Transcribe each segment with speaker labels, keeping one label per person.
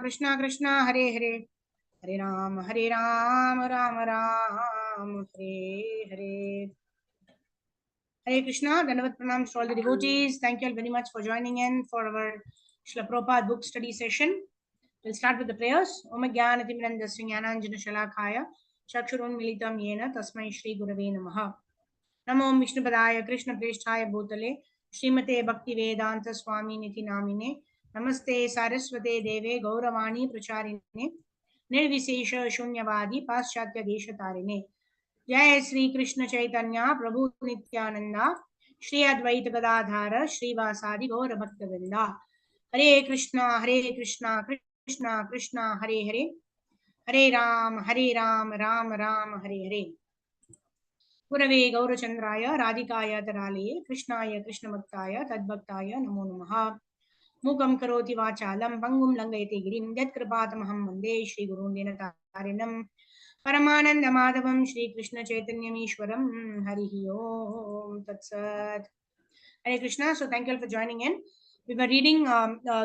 Speaker 1: Krishna Krishna Hare Hare, Hare Ram Ram Ram Hare Hare. Hare Krishna, Dandavat Pranam to all the devotees. Thank you all very much for joining in for our Srila Prabhupada book study session. We'll start with the prayers. Om Jnana Timirandasya Jnananjana Shalakaya Chakshurun Militam Yena Tasmai Shri Gurave Namaha. Namo Vishnupadaya Krishna Presthaya Bhutale Srimate Bhakti Vedanta Swami Niti Namine Namaste Saraswate Deve Gauravani Pracharine Nirvisesha Shunyavadi Paschatya Deshatarine. जय श्री कृष्ण चैतन्य प्रभु नित्यानंदा श्री अद्वैत गदाधार श्रीवासादि गौर भक्तवृंदा. हरे कृष्णा कृष्णा कृष्णा हरे हरे, हरे राम राम राम हरे हरे. गुरवे गौरचंद्राय राधिकाय तरालये कृष्णाय कृष्णभक्ताय तद्भक्ताय नमो नमः. मूकं करोति वाचालं पंगुं लंघयति गिरिं यत्कृपातमहं वन्दे श्रीगुरुं दीनतारिणं परमानंद माधवम श्री कृष्ण चैतन्यमीश्वरम. हरि ओम तत्सत. Hare Krishna. So thank you all for joining in. We were reading,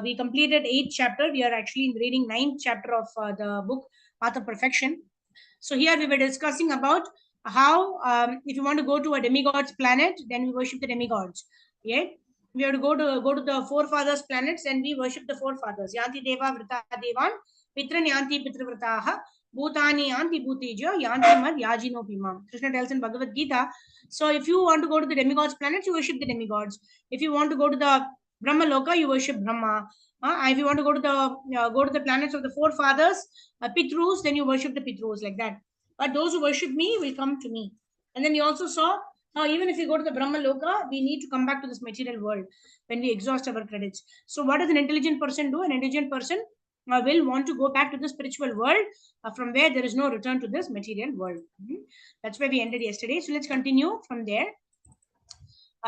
Speaker 1: we completed 8th chapter. We are actually reading 9th chapter of the book Path of Perfection. So here we were discussing about how if you want to go to a demigod's planet, then we worship the demigods. Yeah, we have to go to the forefathers' planets and we worship the forefathers. Yanti deva vrita devan pitran yanti pitravrataha bhutani yanti bhutija yanti mad yajino pimam. Krishna tells in Bhagavad Gita. So if you want to go to the demigods' planets, you worship the demigods. If you want to go to the Brahma Loka, you worship Brahma. If you want to go to the planets of the forefathers, Pitrus, then you worship the Pitrus, like that. But those who worship me will come to me. And then you also saw how even if we go to the Brahma Loka, we need to come back to this material world when we exhaust our credits. So what does an intelligent person do? An intelligent person will want to go back to the spiritual world from where there is no return to this material world. That's where we ended yesterday. So let's continue from there.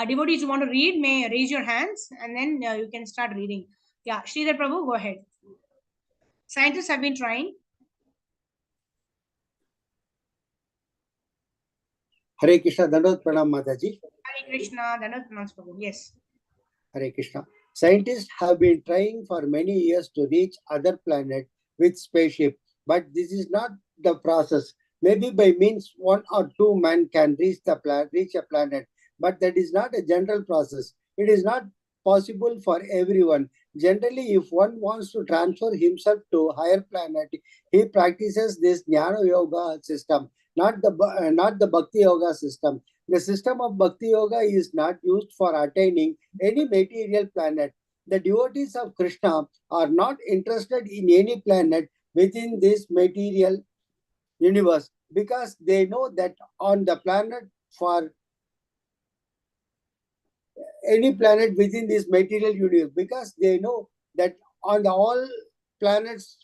Speaker 1: Devotees who want to read may raise your hands and then you can start reading. Yeah, Sridhar Prabhu, go ahead. Scientists have been trying.
Speaker 2: Hare Krishna, Dandavat Pranam Mataji.
Speaker 1: Hare Krishna, Dandavat Pranam Prabhu. Yes.
Speaker 2: Hare Krishna. Scientists have been trying for many years to reach other planets with spaceship, but this is not the process. Maybe by means 1 or 2 men can reach a planet, but that is not a general process. It is not possible for everyone. Generally, if one wants to transfer himself to a higher planet, he practices this Jnana Yoga system, not the Bhakti Yoga system. The system of Bhakti Yoga is not used for attaining any material planet. The devotees of Krishna are not interested in any planet within this material universe because they know that on the planet for any planet within this material universe, because they know that on all planets,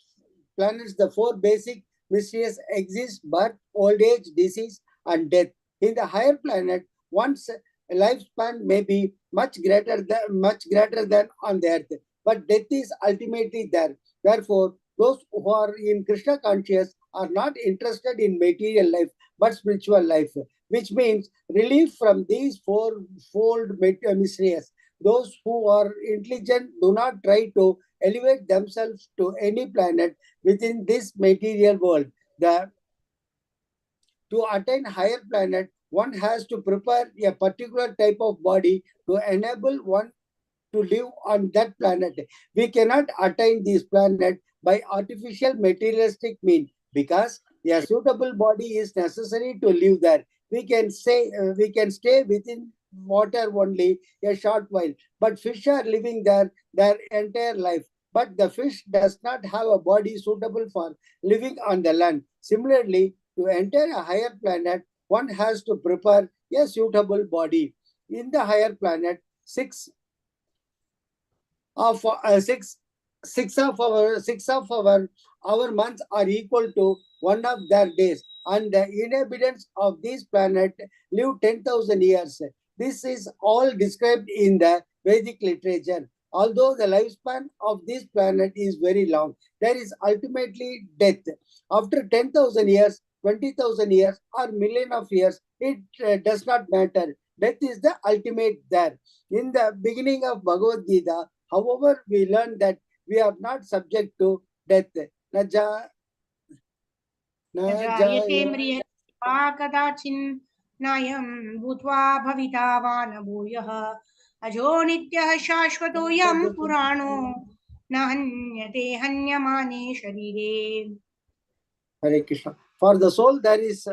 Speaker 2: the 4 basic mysteries exist: birth, old age, disease, and death. In the higher planet, one's lifespan may be much greater than on the earth, but death is ultimately there. Therefore, those who are in Krishna conscious are not interested in material life but spiritual life, which means relief from these fourfold mysteries. Those who are intelligent do not try to elevate themselves to any planet within this material world. To attain higher planet, one has to prepare a particular type of body to enable one to live on that planet. We cannot attain this planet by artificial materialistic means because a suitable body is necessary to live there. We can stay within water only a short while, but fish are living there their entire life. But the fish does not have a body suitable for living on the land. Similarly, to enter a higher planet, one has to prepare a suitable body. In the higher planet, six of our months are equal to one of their days, and the inhabitants of this planet live 10,000 years. This is all described in the Vedic literature. Although the lifespan of this planet is very long, there is ultimately death. After 10,000 years, 20,000 years, or million of years, it does not matter. Death is the ultimate there. In the beginning of Bhagavad Gita, however, we learn that we are not subject to death. Na ja-
Speaker 1: न
Speaker 2: na
Speaker 1: जायते
Speaker 2: jaya-
Speaker 1: म्रियते वा कदाचिन् नायं भूत्वा भविता वा न भूयः अजो नित्यः शाश्वतोऽयं पुराणो न हन्यते हन्यमाने शरीरे.
Speaker 2: Hare Krishna. For the soul, there is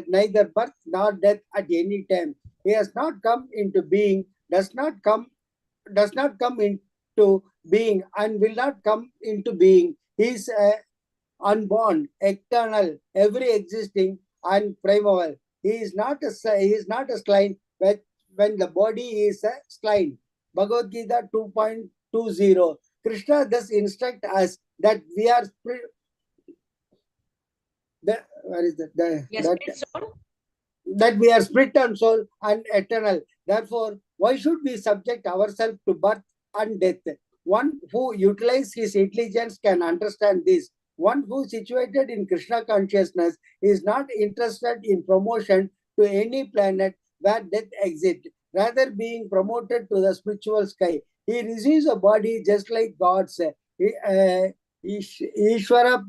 Speaker 2: neither birth nor death at any time. He has not come into being, does not come into being, and will not come into being. He is unborn, eternal, every existing, and primeval. He is not a slain when the body is slain. Bhagavad Gita 2.20. Krishna thus instruct us that we are where is that?
Speaker 1: Yes, soul.
Speaker 2: That we are spirit and soul and eternal. Therefore, why should we subject ourselves to birth and death? One who utilizes his intelligence can understand this. One who is situated in Krishna consciousness is not interested in promotion to any planet where death exists, rather being promoted to the spiritual sky. He receives a body just like God's. Ishvara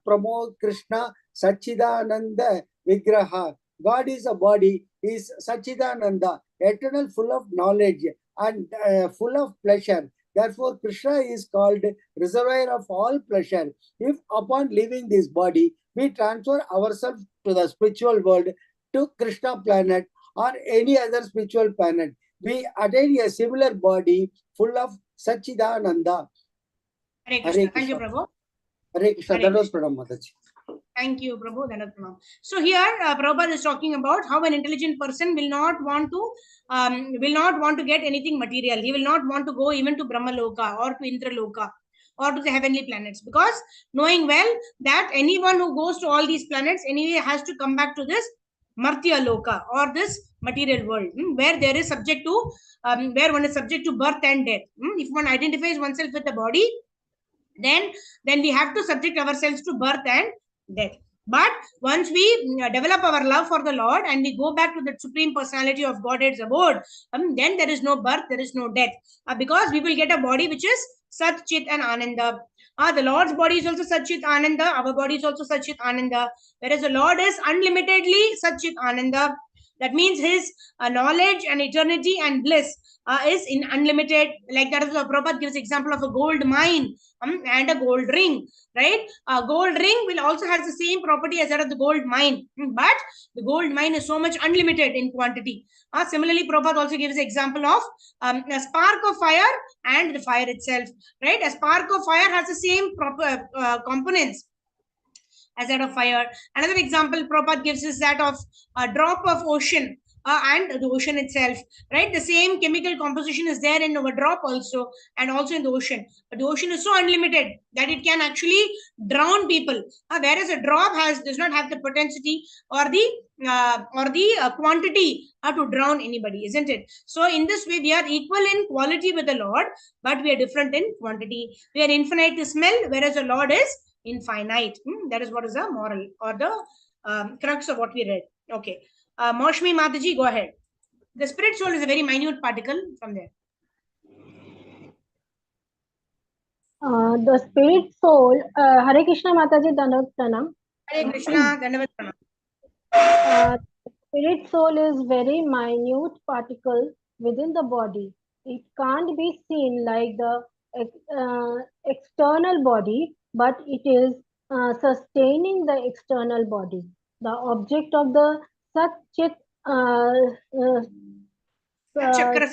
Speaker 2: Pramo Krishna Sachidananda Vigraha. God is a body, is Sachidananda, eternal, full of knowledge and full of pleasure. Therefore, Krishna is called reservoir of all pleasure. If upon leaving this body, we transfer ourselves to the spiritual world, to Krishna planet or any other spiritual planet, we attain a similar body full of Sachidananda.
Speaker 1: Hare Krishna. Thank you, Prabhu.
Speaker 2: Hare Krishna.
Speaker 1: Hare
Speaker 2: Dandavat Pranam Mataji.
Speaker 1: Thank you, Prabhu. Dhanatpranam. So here, Prabhupada is talking about how an intelligent person will not want to get anything material. He will not want to go even to Brahma Loka or to Indra Loka or to the heavenly planets, because knowing well that anyone who goes to all these planets anyway has to come back to this Martya Loka or this material world, where there is subject to where one is subject to birth and death. If one identifies oneself with the body, then we have to subject ourselves to birth and death. But once we develop our love for the Lord and we go back to the Supreme Personality of Godhead's abode, then there is no birth, there is no death, because we will get a body which is Sat, Chit and Ananda. The Lord's body is also Sat, Chit, Ananda. Our body is also Sat, Chit, Ananda. Whereas the Lord is unlimitedly Sat, Chit, Ananda. That means his knowledge and eternity and bliss is in unlimited. Like that is the Prabhupada gives example of a gold mine and a gold ring, right? A gold ring will also has the same property as that of the gold mine, but the gold mine is so much unlimited in quantity. Similarly, Prabhupada also gives example of a spark of fire and the fire itself, right? A spark of fire has the same proper components as that of fire. Another example Prabhupada gives is that of a drop of ocean and the ocean itself, right? The same chemical composition is there in our drop also and also in the ocean. But the ocean is so unlimited that it can actually drown people, whereas a drop does not have the potentiality or the quantity to drown anybody, isn't it? So in this way, we are equal in quality with the Lord, but we are different in quantity. We are infinite to smell, whereas the Lord is infinite. That is what is the moral or the crux of what we read. Okay. Moshmi Mataji, go ahead. The spirit soul is a very minute particle from there.
Speaker 3: The spirit soul, Hare Krishna Mataji, Dandavat Pranam.
Speaker 1: Hare Krishna, Dandavat Pranam.
Speaker 3: Spirit soul is very minute particle within the body. It can't be seen like the external body, but it is sustaining the external body. The object of the Sat Chit Chakra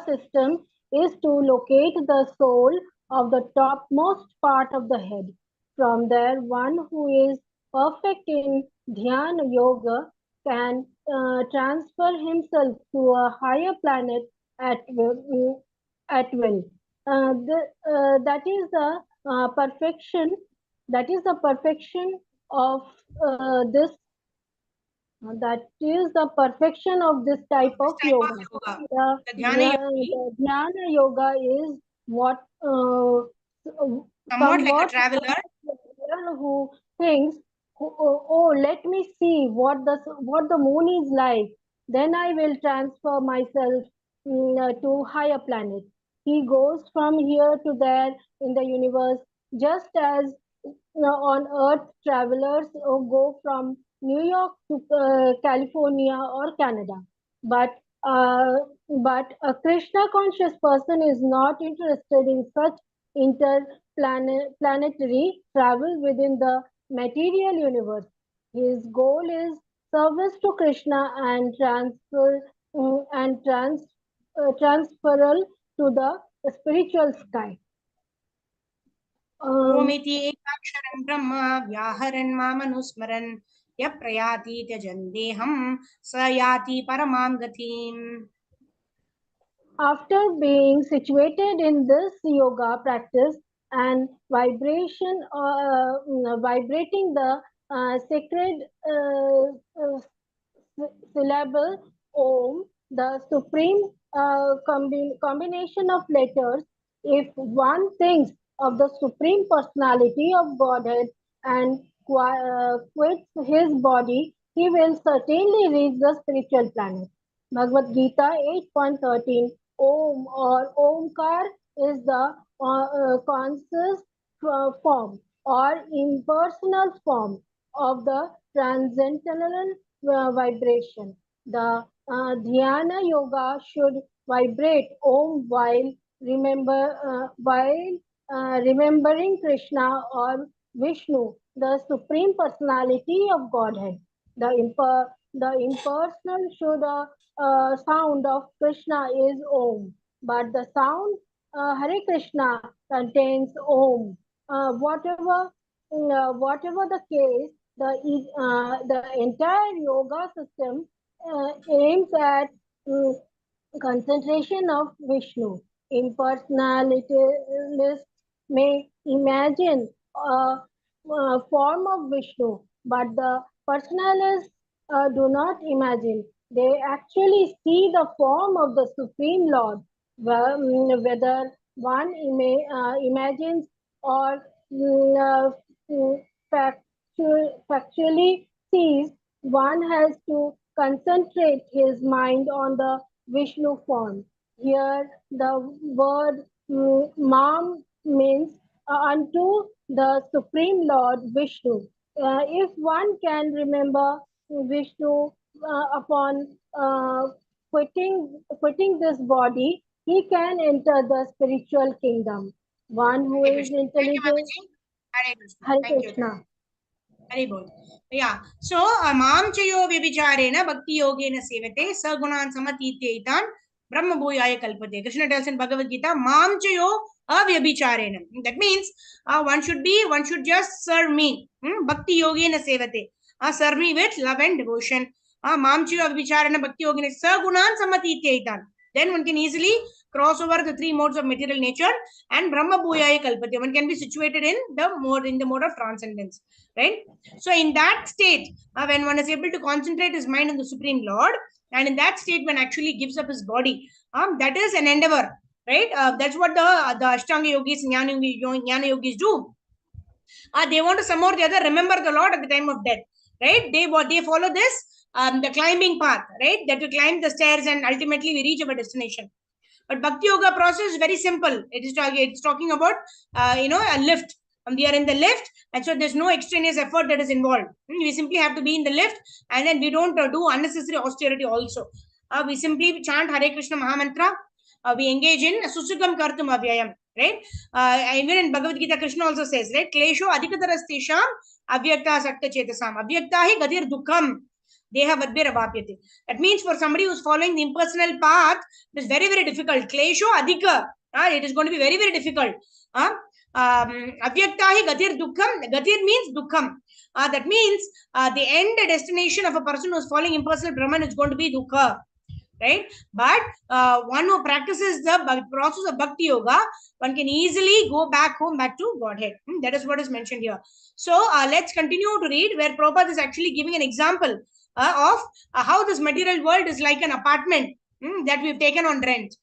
Speaker 3: system is to locate the soul of the topmost part of the head. From there, one who is perfect in Dhyana Yoga can transfer himself to a higher planet at will. That is the perfection. That is the perfection of this. That is the perfection of this type of yoga. The Dhyana yoga is what
Speaker 1: somewhat like a traveler
Speaker 3: who thinks, oh, let me see what the moon is like. Then I will transfer myself to higher planets. He goes from here to there in the universe, just as on Earth travelers go from New York to California or Canada. But uh, a Krishna conscious person is not interested in such interplanetary travel within the material universe. His goal is service to Krishna and transferal to the spiritual sky.
Speaker 1: ओमिति एकाक्षरं ब्रह्म व्याहरन् मामनुस्मरन् यः प्रयाति त्यजन् देहं स याति परमां गतिम्.
Speaker 3: After being situated in this yoga practice and vibrating the sacred syllable Om, the supreme combination of letters, if one thinks of the Supreme Personality of Godhead and quits his body, he will certainly reach the spiritual planet. Bhagavad Gita 8.13 Om or Omkar is the conscious form or impersonal form of the transcendental vibration. The Dhyana Yoga should vibrate Om while remembering Krishna or Vishnu, the Supreme Personality of Godhead. The impersonal sound of Krishna is Om, but the sound Hare Krishna contains Om. Whatever the case, the entire yoga system aims at concentration of Vishnu. Impersonalists may imagine a form of Vishnu, but the personalists do not imagine. They actually see the form of the Supreme Lord, whether one imagines or factually sees, one has to concentrate his mind on the Vishnu form. Here, the word Mam means unto the Supreme Lord Vishnu. If one can remember Vishnu upon quitting this body, he can enter the spiritual kingdom. One who is intelligent.
Speaker 1: Hare Krishna.
Speaker 3: Hare
Speaker 1: Thank you.
Speaker 3: Krishna.
Speaker 1: Hare Bol. Yeah. So, Mam Chayo Vyabhicharena Bhakti Yogena Sevate Sagunan Samatitaitan Brahma Bhuyaya Kalpate. Krishna tells in Bhagavad Gita, Mam Chayo Vyabhicharena. That means one should just serve me. Bhakti Yogena Sevate. Serve me with love and devotion. Mam Chayo Vyabhicharena Bhakti Yogena Sagunan Samatitaitan. Then one can easily cross over the three modes of material nature and Brahma Bhuyaya Kalpate. One can be situated in the mode of transcendence. Right? So in that state, when one is able to concentrate his mind on the Supreme Lord, and in that state, when actually gives up his body, that is an endeavor, right? That's what the Ashtanga yogis, Jnana yogis do. They want to somehow or the other remember the Lord at the time of death, right? They follow this the climbing path, right? That we climb the stairs and ultimately we reach our destination. But Bhakti Yoga process is very simple. It's talking about a lift. We are in the lift, and so there's no extraneous effort that is involved. We simply have to be in the lift, and then we don't do unnecessary austerity also. We simply chant Hare Krishna Mahamantra. We engage in Susukam Kartum Avyayam, right? Even in Bhagavad Gita, Krishna also says, right? Klesho adhikatarastesham avyakta sakta chetasam. Avyakta hi gadir dukham. That means for somebody who's following the impersonal path, it is very, very difficult. Klesho adhika. It is going to be very, very difficult. Avyaktahi gatir dukham. Gatir means dukham. That means the end destination of a person who's following impersonal Brahman is going to be dukha. Right? But one who practices the process of Bhakti Yoga, one can easily go back home, back to Godhead. That is what is mentioned here. So let's continue to read where Prabhupada is actually giving an example of how this material world is like an apartment that we've taken on rent.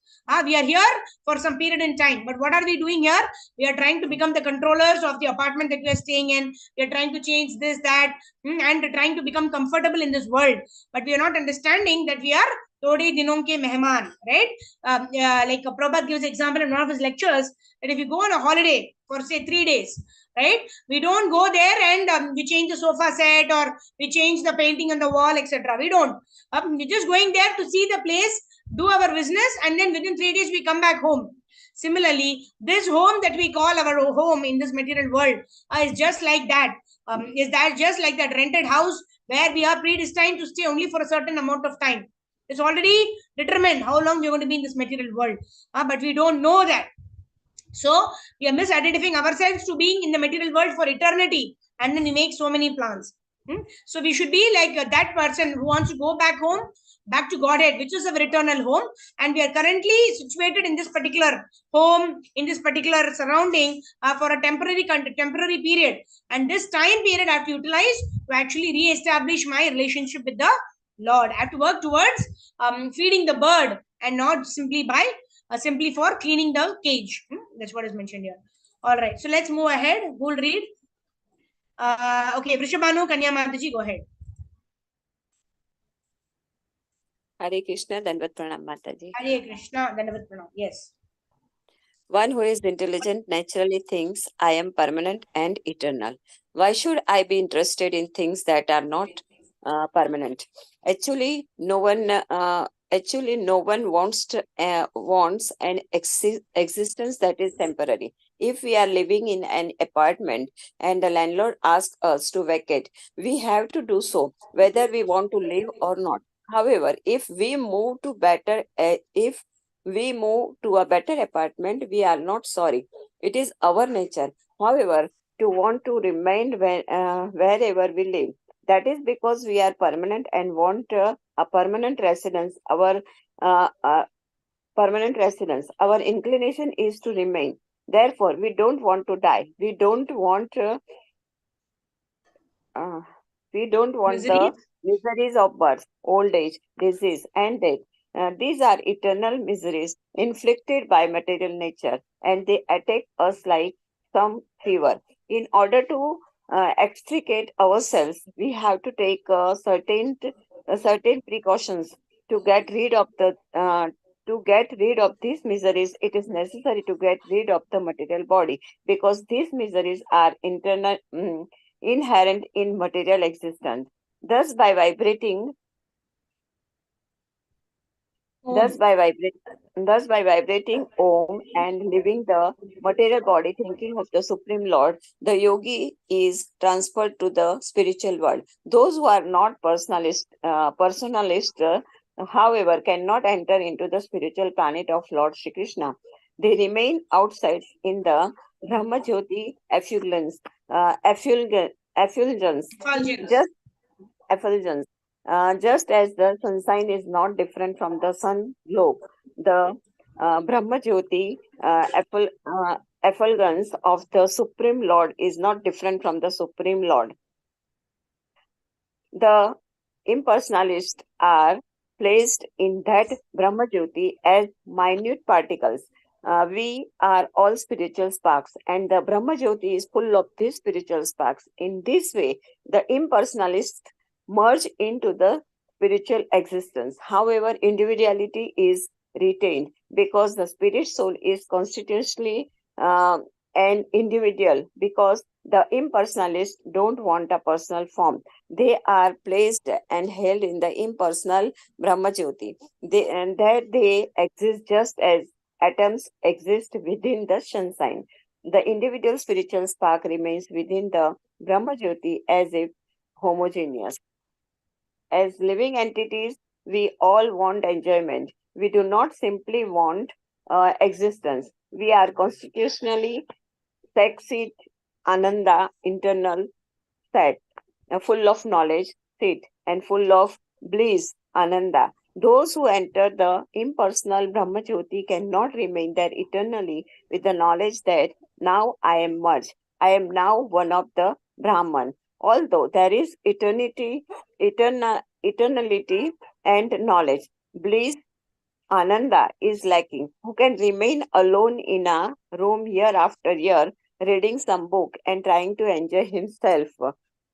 Speaker 1: We are here for some period in time, but what are we doing here? We are trying to become the controllers of the apartment that we are staying in. We are trying to change this, that, and trying to become comfortable in this world. But we are not understanding that we are Tode Dinon ke Mehman, right? Like Prabhupada gives example in one of his lectures that if you go on a holiday for say 3 days, right? We don't go there and we change the sofa set or we change the painting on the wall, etc. We don't. We're just going there to see the place, do our business, and then within 3 days we come back home. Similarly, this home that we call our home in this material world is just like that. Is that just like that rented house where we are predestined to stay only for a certain amount of time? It's already determined how long we're going to be in this material world, but we don't know that. So we are misidentifying ourselves to being in the material world for eternity, and then we make so many plans. So we should be like that person who wants to go back home, back to Godhead, which is our eternal home, and we are currently situated in this particular home, in this particular surrounding for a temporary period, and this time period I have to utilize to actually re-establish my relationship with the Lord. I have to work towards feeding the bird and not simply simply for cleaning the cage. That's what is mentioned here. All right, so let's move ahead. Who will read? Okay, Vrishabhanu, Kanya Mataji, go ahead.
Speaker 4: Hare Krishna, Dandavat Pranam Mataji.
Speaker 1: Hare Krishna, Dandavat Pranam. Yes.
Speaker 4: One who is intelligent naturally thinks, I am permanent and eternal. Why should I be interested in things that are not permanent? Actually, no one wants an existence that is temporary. If we are living in an apartment and the landlord asks us to vacate, we have to do so, whether we want to live or not. However, if we move to a better apartment, we are not sorry. It is our nature, however, to want to remain wherever we live. That is because we are permanent and want a permanent residence. Our permanent residence. Our inclination is to remain. Therefore, we don't want to die. We don't want the miseries of birth, old age, disease, and death. These are eternal miseries inflicted by material nature, and they attack us like some fever. In order to extricate ourselves, we have to take certain precautions to get rid of these miseries. It is necessary to get rid of the material body, because these miseries are inherent in material existence. Thus, by vibrating Om and leaving the material body, thinking of the Supreme Lord, the yogi is transferred to the spiritual world. Those who are not personalist, however, cannot enter into the spiritual planet of Lord Shri Krishna. They remain outside in the Brahma Jyoti effulgence, just as the sunshine is not different from the sun globe, the Brahma Jyoti effulgence of the Supreme Lord is not different from the Supreme Lord. The impersonalists are placed in that Brahma Jyoti as minute particles. We are all spiritual sparks, and the Brahma Jyoti is full of these spiritual sparks. In this way, the impersonalists merge into the spiritual existence. However, individuality is retained because the spirit soul is constitutionally an individual, because the impersonalists don't want a personal form. They are placed and held in the impersonal Brahma Jyoti. They exist just as atoms exist within the sunshine. The individual spiritual spark remains within the Brahma Jyoti as if homogeneous. As living entities, we all want enjoyment. We do not simply want existence. We are constitutionally Saksit, Ananda, internal set, full of knowledge, sit, and full of bliss, Ananda. Those who enter the impersonal Brahma Jyoti cannot remain there eternally with the knowledge that now I am merged. I am now one of the Brahman. Although there is eternality and knowledge, bliss, Ananda is lacking. Who can remain alone in a room year after year, reading some book and trying to enjoy himself?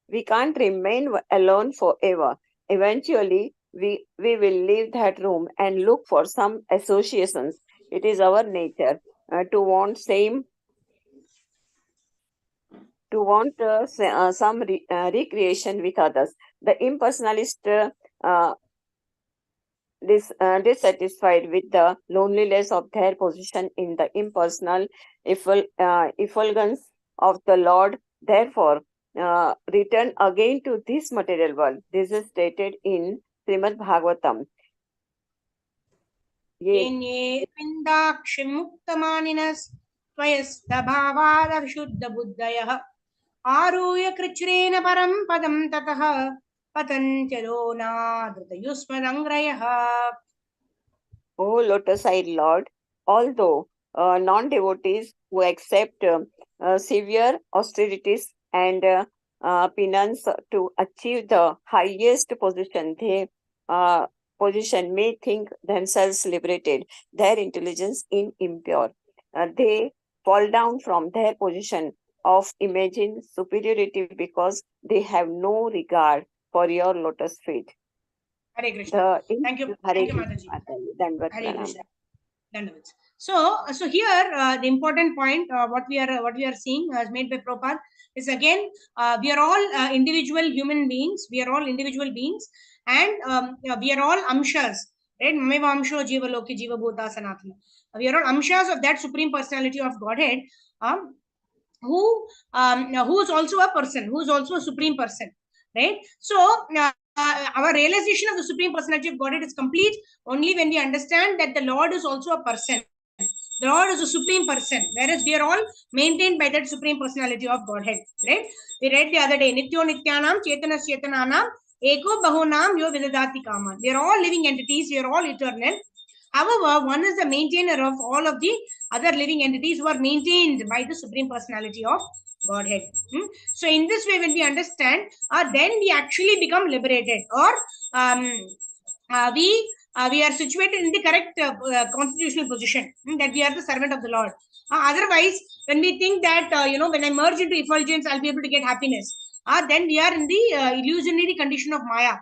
Speaker 4: We can't remain alone forever. Eventually, we will leave that room and look for some associations. It is our nature to want some recreation with others. The impersonalist dissatisfied with the loneliness of their position in the impersonal effulgence of the Lord, therefore return again to this material world. This is stated in Srimad Bhagavatam.
Speaker 1: त्वयस्तभावादविशुद्धबुद्धयः आरूह्य कृच्छ्रेण परं पदं ततः पतञ्चलो नादृतयुष्मदङ्ग्रयः.
Speaker 4: O lotus-eyed Lord, although non-devotees who accept severe austerities and penance to achieve the highest position, may think themselves liberated, their intelligence is impure. They fall down from their position of imagined superiority because they have no regard for your lotus feet.
Speaker 1: Hare Krishna. Thank you. Thank you,
Speaker 4: Mataji.
Speaker 1: Hare Krishna. So here the important point what we are seeing as made by Prabhupada is again we are all individual human beings. We are all individual beings, and we are all amshas, right? Mameva amsho jiva loki jiva bhuta sanatana. We are all amshas of that supreme personality of Godhead, who is also a person, who is also a supreme person, right? So our realization of the supreme personality of Godhead is complete only when we understand that the Lord is also a person. The Lord is a supreme person, whereas we are all maintained by that supreme personality of Godhead, right? We read the other day, Nityo Nityanam Chetanas Chetananam Eko Bahunam Yo Vidadati Kaman. We are all living entities, we are all eternal. However, one is the maintainer of all of the other living entities who are maintained by the supreme personality of Godhead. So in this way, when we understand, then we actually become liberated, or we are situated in the correct constitutional position, that we are the servant of the Lord. Otherwise, when we think that when I merge into effulgence, I'll be able to get happiness, then we are in the illusionary condition of Maya.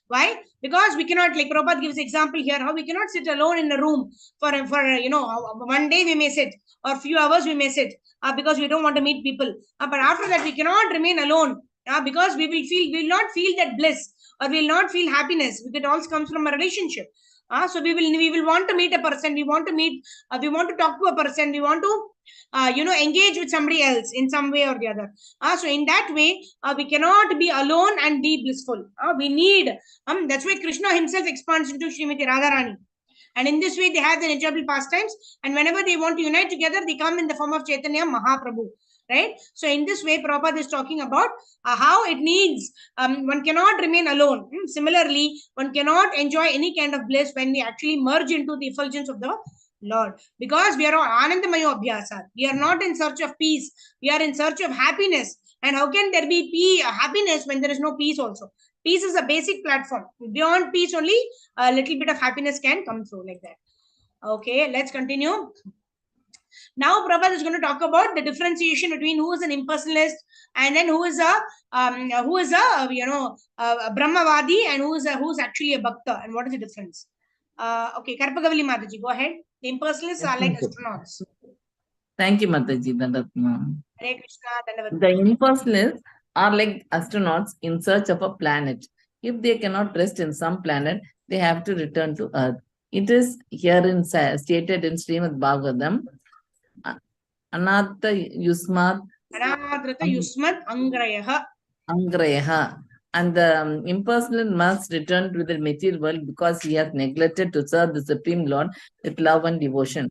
Speaker 1: Why? Because we cannot, like Prabhupada gives example here, how we cannot sit alone in a room for one day we may sit, or few hours we may sit, because we don't want to meet people. But after that we cannot remain alone, because we will not feel that bliss, or we will not feel happiness. It all comes from a relationship. So we will want to meet a person. We want to talk to a person. We want to engage with somebody else in some way or the other. So in that way, we cannot be alone and be blissful. We need, that's why Krishna himself expands into Srimati Radharani. And in this way, they have their enjoyable pastimes. And whenever they want to unite together, they come in the form of Chaitanya Mahaprabhu. Right? So in this way, Prabhupada is talking about how it needs, one cannot remain alone. Similarly, one cannot enjoy any kind of bliss when we actually merge into the effulgence of the Lord, because we are all Anandamayo Abhyasa. We are not in search of peace. We are in search of happiness. And how can there be happiness when there is no peace also? Peace is a basic platform. Beyond peace, only a little bit of happiness can come through, like that. Okay, let's continue. Now Prabhupada is going to talk about the differentiation between who is an impersonalist and then who is a Brahmavadi, and who is actually a Bhakta, and what is the difference. Okay, Karpagavali Mataji, go ahead. The impersonalists are like astronauts.
Speaker 5: Thank you, Mataji.
Speaker 1: Hare Krishna.
Speaker 5: The impersonalists are like astronauts in search of a planet. If they cannot rest in some planet, they have to return to Earth. It is herein stated in Srimad Bhagavatam, Anadhrita Yusmat Angrayaha. And the impersonal must return to the material world because he has neglected to serve the Supreme Lord with love and devotion.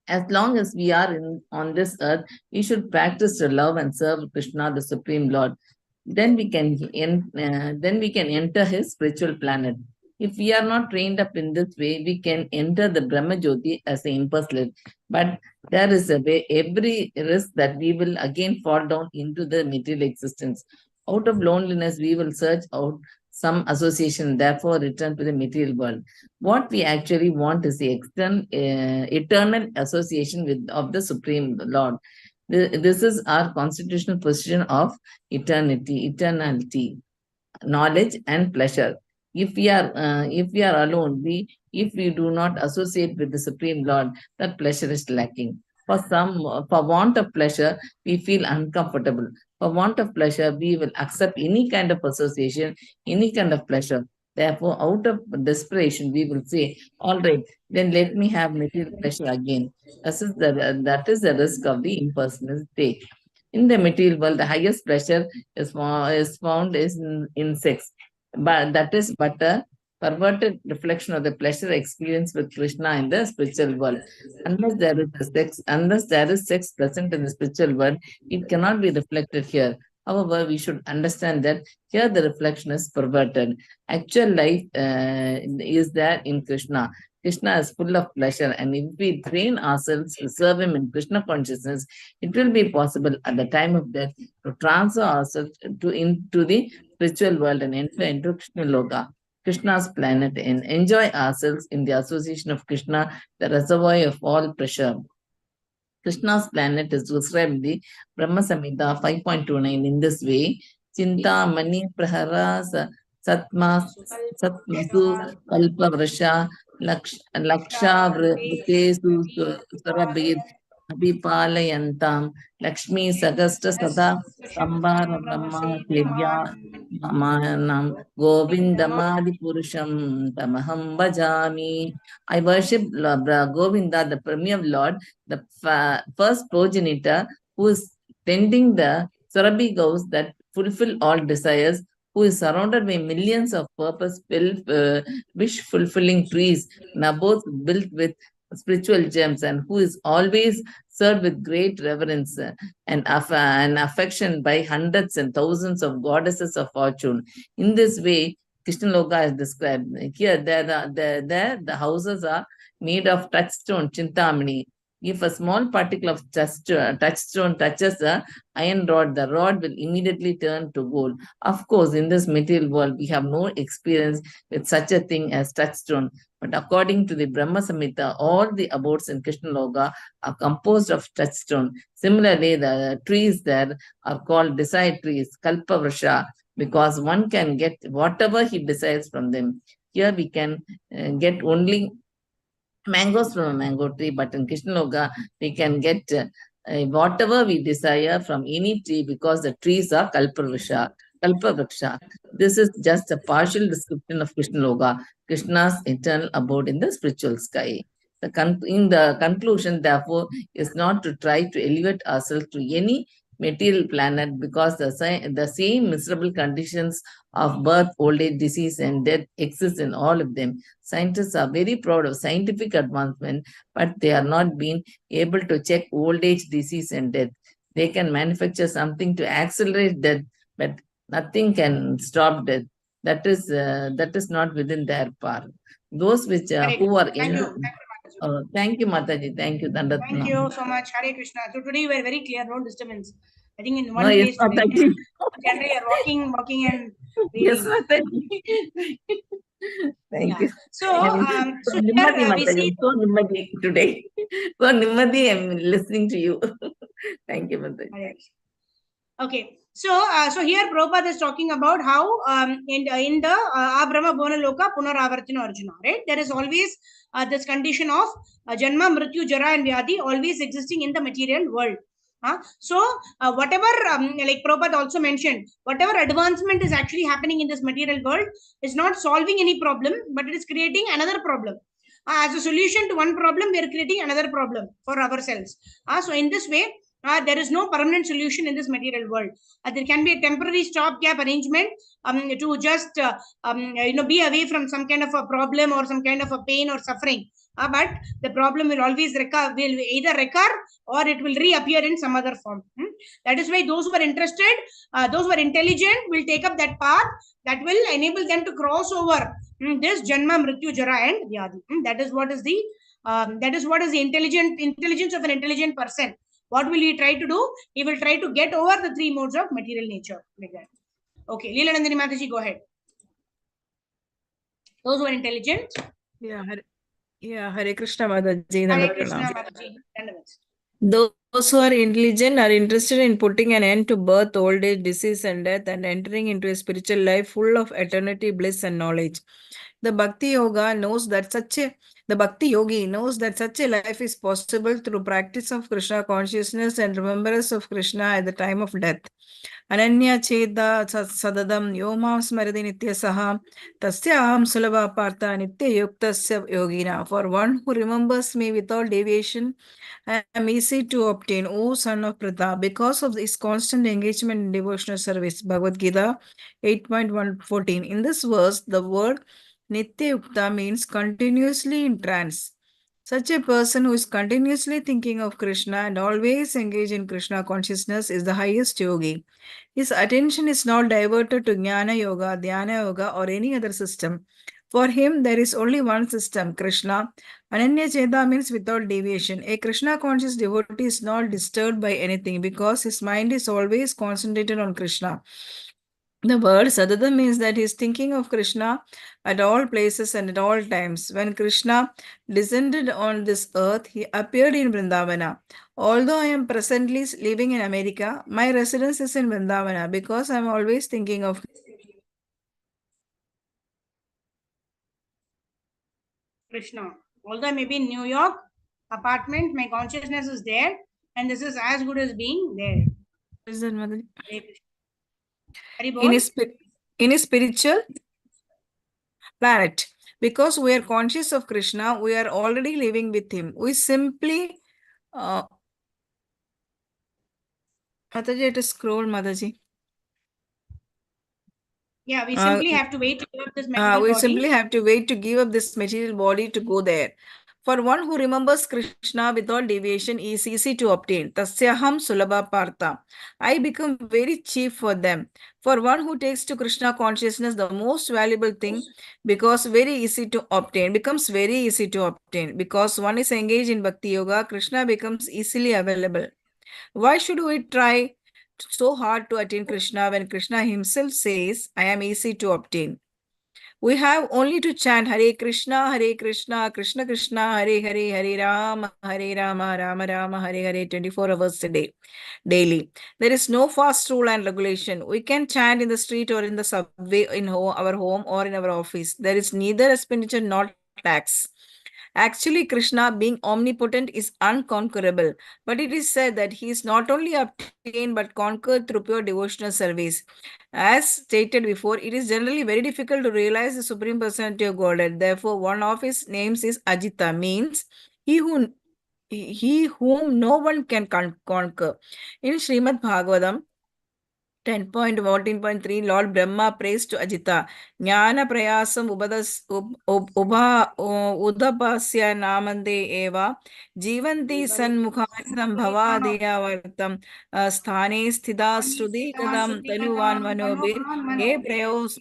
Speaker 5: As long as we are on this earth, we should practice to love and serve Krishna, the Supreme Lord. Then we can enter his spiritual planet. If we are not trained up in this way, we can enter the Brahma Jyoti as an impersonalist. But there is a way, every risk that we will again fall down into the material existence. Out of loneliness, we will search out some association, therefore return to the material world. What we actually want is the eternal association of the Supreme Lord. This is our constitutional position of eternality, knowledge and pleasure. if we are alone, if we do not associate with the Supreme Lord, that pleasure is lacking. For want of pleasure, we feel uncomfortable. For want of pleasure, we will accept any kind of association, any kind of pleasure. Therefore, out of desperation, we will say, all right, then let me have material pleasure again. That is the risk of the impersonal state. In the material world, the highest pleasure is found in sex. But that is but a perverted reflection of the pleasure experience with Krishna in the spiritual world. Unless there is sex present in the spiritual world, it cannot be reflected here. However, we should understand that here the reflection is perverted. Actual life is there in Krishna. Krishna is full of pleasure, and if we train ourselves to serve him in Krishna consciousness, it will be possible at the time of death to transfer ourselves into the spiritual world and enter into Krishna Loka, Krishna's planet, and enjoy ourselves in the association of Krishna, the reservoir of all pleasure. Krishna's planet is described in the Brahma Samhita 5.29 in this way: Chinta Mani Prahara Satmasu Kalpa Vrasha Laksha Vritesu Sarabir Abhipalayantam Lakshmi Sagasta Sada Sambhara Brahma Sevya Mahanam Govindamadi Purusham Tamaham Bhajami. I worship Govinda, the premier Lord, the first progenitor, who is tending the Surabhi cows that fulfill all desires, who is surrounded by millions of wish-fulfilling trees, both built with spiritual gems, and who is always served with great reverence and affection by hundreds and thousands of goddesses of fortune. In this way, Krishna Loka is described. Here, the houses are made of touchstone, Chintamani. If a small particle of touchstone touches the iron rod, the rod will immediately turn to gold. Of course, in this material world, we have no experience with such a thing as touchstone. But according to the Brahma Samhita, all the abodes in Krishna Loka are composed of touchstone. Similarly, the trees there are called desire trees, Kalpa Vrasha, because one can get whatever he desires from them. Here we can get only mangoes from a mango tree, but in Krishna Loka, we can get whatever we desire from any tree because the trees are Kalpa Vriksha. This is just a partial description of Krishna Loka, Krishna's eternal abode in the spiritual sky. In the conclusion, therefore, is not to try to elevate ourselves to any material planet, because the same miserable conditions of birth, old age, disease, and death exist in all of them. Scientists are very proud of scientific advancement, but they are not being able to check old age, disease, and death. They can manufacture something to accelerate death, but nothing can stop death. That is not within their power. Those who are in. Thank you, Mataji. Thank you, Dandatna.
Speaker 1: Thank you so much, Hare Krishna. So today you were very clear, no disturbance. I think in one
Speaker 5: No,
Speaker 1: place
Speaker 5: yes, Mataji.
Speaker 1: generally you're walking and
Speaker 5: yes, Mataji. Thank you.
Speaker 1: So,
Speaker 5: Nimmadi, Mataji. So Nimmadi today. So Nimmadi, I'm listening to you. Thank you, Mataji.
Speaker 1: Okay. So here Prabhupada is talking about how in the Abrahma Bhuvana Loka Punaravartina Arjuna, right? There is always this condition of Janma, Mrityu, Jara, and Vyadhi always existing in the material world. So whatever, like Prabhupada also mentioned, whatever advancement is actually happening in this material world is not solving any problem, but it is creating another problem. As a solution to one problem, we are creating another problem for ourselves. So in this way, there is no permanent solution in this material world. There can be a temporary stopgap arrangement to just be away from some kind of a problem or some kind of a pain or suffering. But the problem will always either recur or it will reappear in some other form. That is why those who are interested, those who are intelligent, will take up that path that will enable them to cross over this Janma, Mrityu, Jara, and Vyadhi. That is what is the intelligence of an intelligent person. What will he try to do? He will try to get over the three modes of material nature, like that. Okay, Leela Nandini Mataji, go ahead. Those who are intelligent.
Speaker 6: Hare Krishna Mataji.
Speaker 1: Hare Krishna Mataji.
Speaker 5: Those
Speaker 6: Those who are intelligent are interested in putting an end to birth, old age, disease, and death, and entering into a spiritual life full of eternity, bliss, and knowledge. The Bhakti Yogi knows that such a life is possible through practice of Krishna consciousness and remembrance of Krishna at the time of death. Ananya Cheda Sadadam Yomam Smaradi Nitya Saha Tasya Aham Sulabha Partha Nitya Yuktasya Yogina. For one who remembers me without deviation, I am easy to obtain, O son of Pratha, because of his constant engagement in devotional service. Bhagavad Gita 8.114. In this verse, the word Nitya Yukta means continuously in trance. Such a person who is continuously thinking of Krishna and always engaged in Krishna consciousness is the highest yogi. His attention is not diverted to Jnana Yoga, Dhyana Yoga, or any other system. For him, there is only one system, Krishna. Ananya Cheda means without deviation. A Krishna conscious devotee is not disturbed by anything because his mind is always concentrated on Krishna. The word Sadada means that he is thinking of Krishna at all places and at all times. When Krishna descended on this earth, he appeared in Vrindavana. Although I am presently living in America, my residence is in Vrindavana because I am always thinking of
Speaker 1: Krishna. Although I may be in New York apartment, my consciousness is there, and this is as good as being there. Hare Krishna. Hari bol.
Speaker 6: in a spiritual planet. Because we are conscious of Krishna, we are already living with him. We simply Mataji, it is scroll, Mataji.
Speaker 1: Yeah, we simply have to wait to give up this material
Speaker 6: we
Speaker 1: body.
Speaker 6: simply have to wait to give up this material body to go there. For one who remembers Krishna without deviation is easy to obtain. Tasyaham sulabha partha. I become very cheap for them. For one who takes to Krishna consciousness, the most valuable thing, because very easy to obtain, becomes very easy to obtain. Because one is engaged in Bhakti Yoga, Krishna becomes easily available. Why should we try so hard to attain Krishna when Krishna himself says, I am easy to obtain? We have only to chant Hare Krishna, Krishna Krishna, Hare Hare, Hare Rama, Rama Rama, Hare Hare 24 hours a day, daily. There is no fast rule and regulation. We can chant in the street or in the subway, in our home or in our office. There is neither expenditure nor tax. Actually, Krishna, being omnipotent, is unconquerable. But it is said that he is not only obtained but conquered through pure devotional service. As stated before, it is generally very difficult to realize the Supreme Personality of Godhead. Therefore, one of his names is Ajita, means he whom no one can conquer. In Srimad Bhagavatam 10.14.3, Lord Brahma prays to Ajita. Jnana prayasam udapasya namande eva jivanti sanmukhanidam bhavadeya vartam sthane sthida shrudi gadam tanuvan manobir ye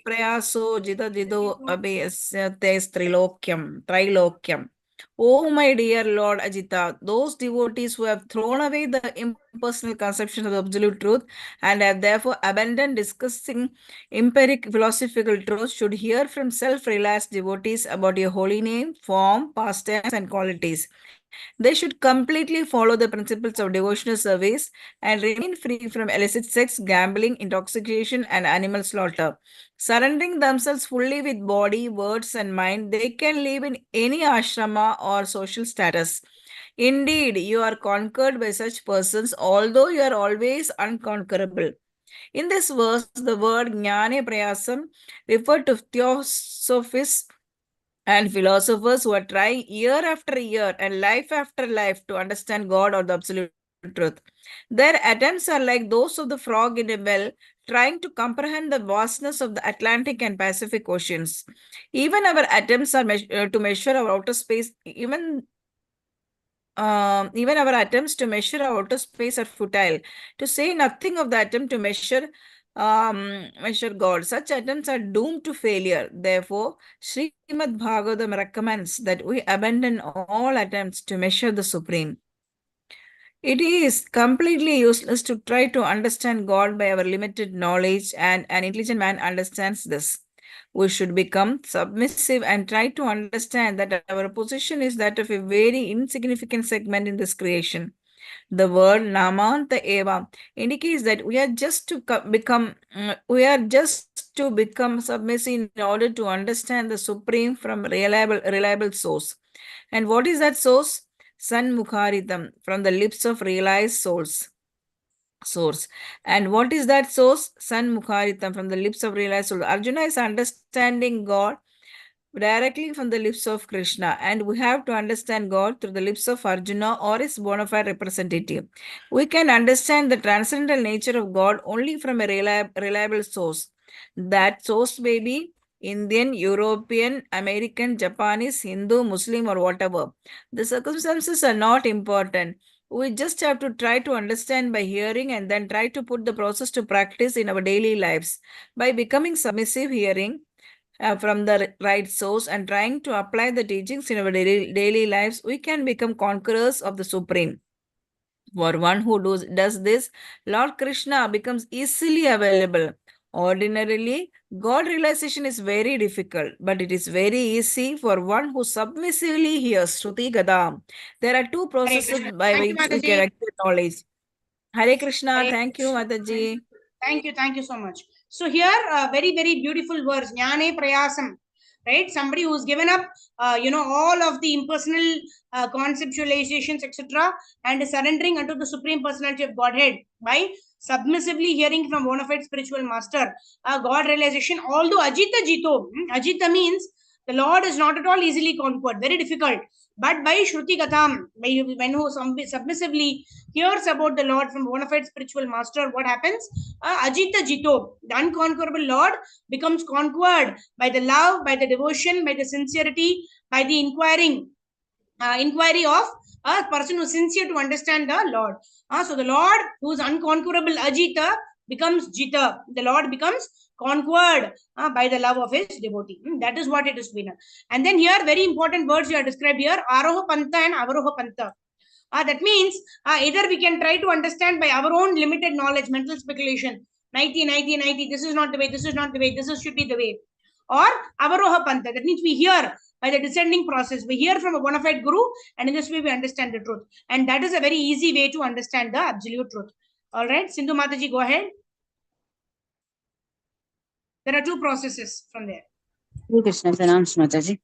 Speaker 6: prayaso jita jido abhyasya tes trilokyam. Oh, my dear Lord Ajita, those devotees who have thrown away the impersonal conception of the absolute truth and have therefore abandoned discussing empiric philosophical truths should hear from self-realized devotees about your holy name, form, pastimes, and qualities. They should completely follow the principles of devotional service and remain free from illicit sex, gambling, intoxication, and animal slaughter. Surrendering themselves fully with body, words, and mind, they can live in any ashrama or social status. Indeed, you are conquered by such persons, although you are always unconquerable. In this verse, the word Jnane Prayasam referred to theosophists and philosophers who are trying year after year and life after life to understand God or the absolute truth. Their attempts are like those of the frog in a well, trying to comprehend the vastness of the Atlantic and Pacific Oceans. Even our attempts are to measure our outer space, even our attempts to measure our outer space are futile, to say nothing of the attempt to measure God. Such attempts are doomed to failure. Therefore, Srimad Bhagavatam recommends that we abandon all attempts to measure the Supreme. It is completely useless to try to understand God by our limited knowledge, and an intelligent man understands this. We should become submissive and try to understand that our position is that of a very insignificant segment in this creation. The word namanta eva indicates that we are just to become submissive in order to understand the supreme from reliable source. And what is that source? Sanmukharitam, from the lips of realized source. And what is that source? Sanmukharitam, from the lips of realized source. Arjuna is understanding God directly from the lips of Krishna, and we have to understand God through the lips of Arjuna or his bona fide representative. We can understand the transcendental nature of God only from a reliable source. That source may be Indian, European, American, Japanese, Hindu, Muslim, or whatever. The circumstances are not important. We just have to try to understand by hearing and then try to put the process to practice in our daily lives. By becoming submissive hearing from the right source and trying to apply the teachings in our daily lives, we can become conquerors of the Supreme. For one who does this, Lord Krishna becomes easily available. Ordinarily, God realization is very difficult, but it is very easy for one who submissively hears Shruti Gadam. There are two processes
Speaker 1: Krishna.
Speaker 6: by
Speaker 1: Thank you,
Speaker 6: which we
Speaker 1: Mataji.
Speaker 6: can acquire knowledge. Hare Krishna.
Speaker 1: Hare
Speaker 6: Thank you,
Speaker 1: Krishna.
Speaker 6: Mataji.
Speaker 1: Thank you so much. So here, very beautiful verse, Jnane Prayasam, right? Somebody who's given up, all of the impersonal conceptualizations, etc., and is surrendering unto the Supreme Personality of Godhead by submissively hearing from bona fide spiritual master, God realization. Although Ajita Jito, Ajita means the Lord is not at all easily conquered, very difficult. But by Shruti Gatam, when who submissively hears about the Lord from bona fide spiritual master, what happens? Ajita Jito, the unconquerable Lord, becomes conquered by the love, by the devotion, by the sincerity, by the inquiry of a person who is sincere to understand the Lord. So the Lord, who is unconquerable Ajita, becomes Jita. The Lord becomes conquered by the love of his devotee. That is what it is to be done. And then here, very important words you are described here: Aroha Pantha and Avaroha Pantha. That means either we can try to understand by our own limited knowledge, mental speculation, 90, this is not the way, this is not the way, this should be the way. Or Avaroha Pantha, that means we hear by the descending process. We hear from a bona fide guru, and in this way we understand the truth. And that is a very easy way to understand the absolute truth. All right, Sindhu Mataji, go ahead. There are two processes from there.
Speaker 7: Hare Krishna, Mataji.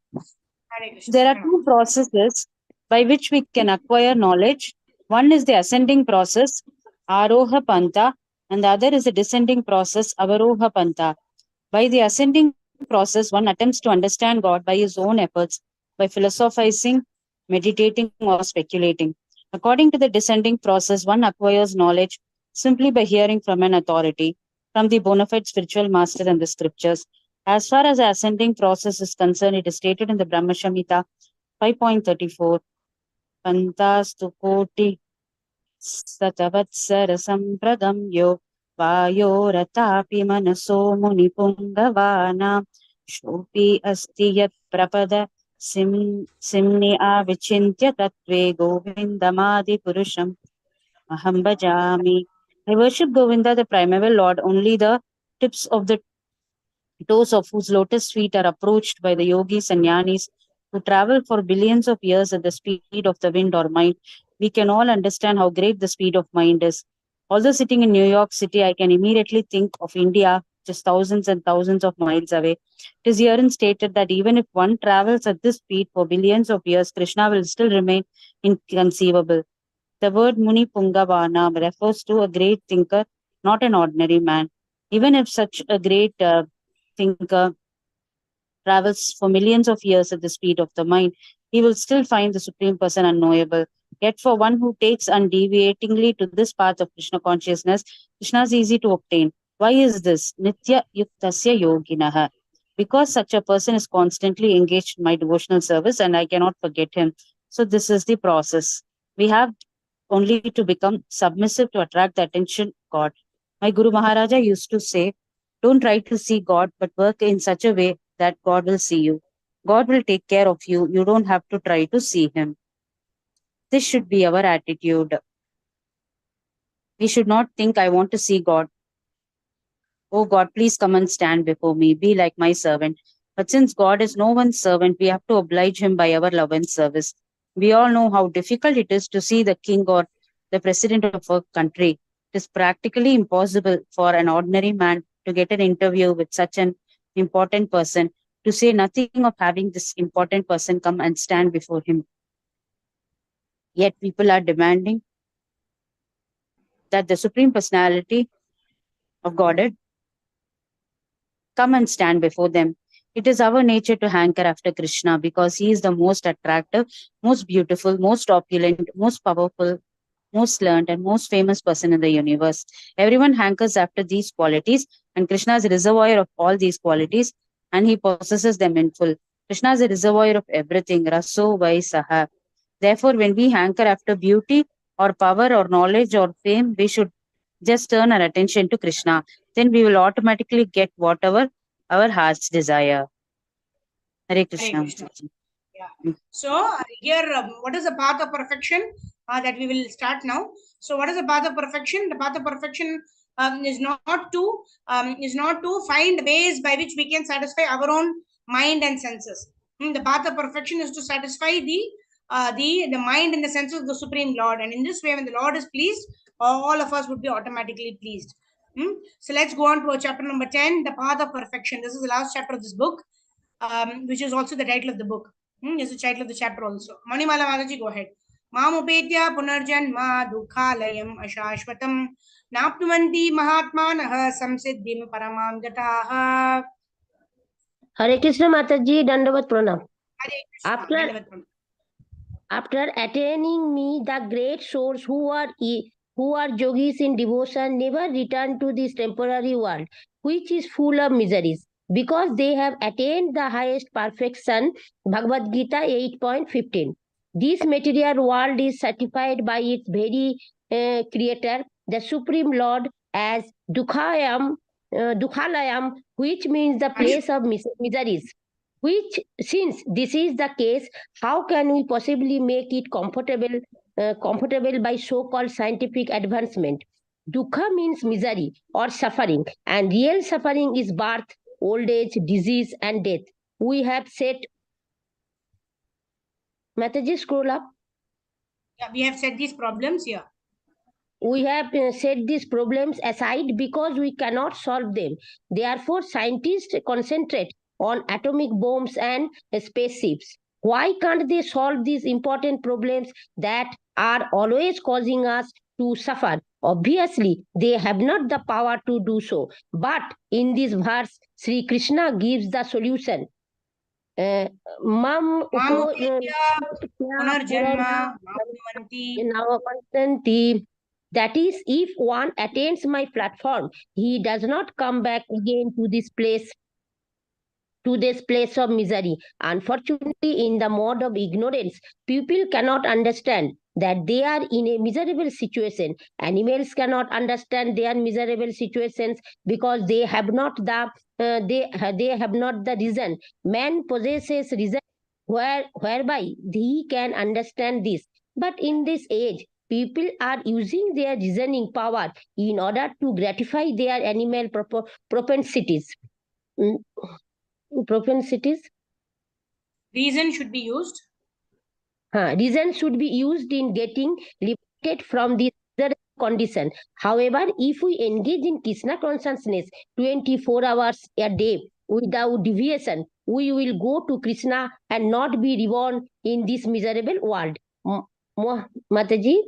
Speaker 7: There are two processes by which we can acquire knowledge. One is the ascending process, Aroha Pantha, and the other is the descending process, Avaroha Pantha. By the ascending process, one attempts to understand God by his own efforts, by philosophizing, meditating, or speculating. According to the descending process, one acquires knowledge simply by hearing from an authority, from the bona fide spiritual master and the scriptures. As far as the ascending process is concerned, it is stated in the Brahma Samhita 5.34, Pantastu Koti Satavatsara Sampradam Yo Vayoratapi Manaso Muni Pungavana Shopi Asti Yat Prapada Simni Avichintya Tatve Govindamadi Purusham Aham Bhajami. I worship Govinda, the primeval Lord. Only the tips of the toes of whose lotus feet are approached by the yogis and jnanis who travel for billions of years at the speed of the wind or mind. We can all understand how great the speed of mind is. Although sitting in New York City, I can immediately think of India just thousands and thousands of miles away. It is herein stated that even if one travels at this speed for billions of years, Krishna will still remain inconceivable. The word Muni Pungavana refers to a great thinker, not an ordinary man. Even if such a great thinker travels for millions of years at the speed of the mind, he will still find the Supreme Person unknowable. Yet for one who takes undeviatingly to this path of Krishna consciousness, Krishna is easy to obtain. Why is this? Nitya yuktasya yoginaha. Because such a person is constantly engaged in my devotional service and I cannot forget him. So this is the process. We have only to become submissive to attract the attention of God. My Guru Maharaja used to say, don't try to see God, but work in such a way that God will see you. God will take care of you. You don't have to try to see him. This should be our attitude. We should not think, I want to see God. Oh God, please come and stand before me. Be like my servant. But since God is no one's servant, we have to oblige him by our love and service. We all know how difficult it is to see the king or the president of a country. It is practically impossible for an ordinary man to get an interview with such an important person, to say nothing of having this important person come and stand before him. Yet people are demanding that the Supreme Personality of Godhead come and stand before them. It is our nature to hanker after Krishna because he is the most attractive, most beautiful, most opulent, most powerful, most learned, and most famous person in the universe. Everyone hankers after these qualities, and Krishna is a reservoir of all these qualities, and he possesses them in full. Krishna is a reservoir of everything, raso vai saha. Therefore, when we hanker after beauty or power or knowledge or fame, we should just turn our attention to Krishna. Then we will automatically get whatever our hearts desire. Hare Krishna.
Speaker 1: Krishna. Yeah. So here, what is the path of perfection that we will start now? So what is the path of perfection? The path of perfection is not to find ways by which we can satisfy our own mind and senses. The path of perfection is to satisfy the mind and the senses of the Supreme Lord, and in this way, when the Lord is pleased, all of us would be automatically pleased. So let's go on to chapter number 10, the path of perfection. This is the last chapter of this book, which is also the title of the book. Is the title of the chapter also. Manimala Mataji, go ahead. Mamupetya punarjanma dukhalayam ashashvatam napnumanti mahatmanah samsiddhim paramam gataha.
Speaker 8: Hare Krishna Mataji, Dandavat Pranam.
Speaker 1: Hare Krishna, Dandavat Pranam.
Speaker 8: After attaining me, the great souls who are yogis in devotion never return to this temporary world, which is full of miseries, because they have attained the highest perfection. Bhagavad Gita 8.15. This material world is certified by its very creator, the Supreme Lord, as Dukhalayam, which means the place of miseries. Which, since this is the case, how can we possibly make it comfortable by so-called scientific advancement? Dukha means misery or suffering, and real suffering is birth, old age, disease, and death. We have said, Mataji, scroll up.
Speaker 1: Yeah, we have set these problems here.
Speaker 8: We have set these problems aside because we cannot solve them. Therefore, scientists concentrate on atomic bombs and spaceships. Why can't they solve these important problems that are always causing us to suffer? Obviously, they have not the power to do so. But in this verse, Sri Krishna gives the solution. That is, if one attains my platform, he does not come back again to this place of misery. Unfortunately, in the mode of ignorance, people cannot understand that they are in a miserable situation. Animals cannot understand their miserable situations because they have not the reason. Man possesses reason whereby he can understand this. But in this age, people are using their reasoning power in order to gratify their animal propensities.
Speaker 1: Reason should be used.
Speaker 8: Reason should be used in getting liberated from this condition. However, if we engage in Krishna consciousness 24 hours a day without deviation, we will go to Krishna and not be reborn in this miserable world. Mataji?